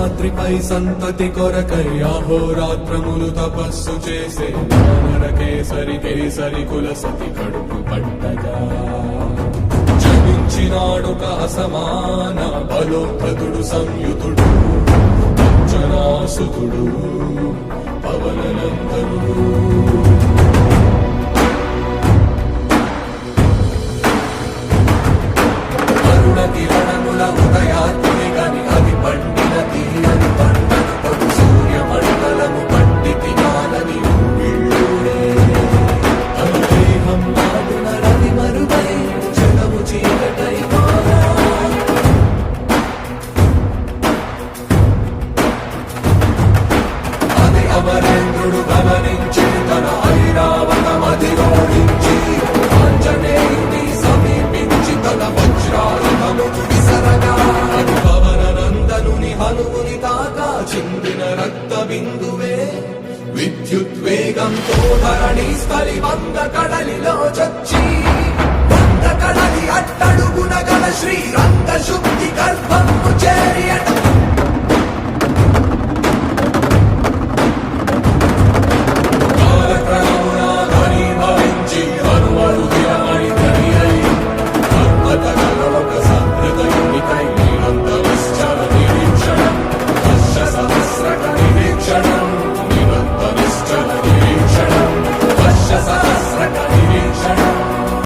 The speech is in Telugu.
శేషాద్రిపై సంతతి కొరకై అహోరాత్రములు తపస్సు చేసే నరకేసరి కేసరి కుల సతి కడుపు పట్టగా జనించినాడొక అసమాన బలోద్ధతుడు సంయుతుడు అంజనాసుతుడు పవననందనుడు. కిరణముల ఉదయాత్మి గని అది పండిన తీయని పంటను పడు సూర్యమండలము పండితి కాలని ఊళ్ళూడే అనుదేహం నాడున రవి మరుగై జగము చీకటై మారా. అది అమరేంద్రుడు గమనించి తన ఐరావతమది ఓడించి ఆంజనేయుని సమీపించి తన వజ్రాయుధమును విసరగా అది పవననందనుని హనుముని తాకా చిందిన రక్త బిందువే విద్యుద్వేగంతో ధరణి స్థలి వంద కడలిలో చచ్చి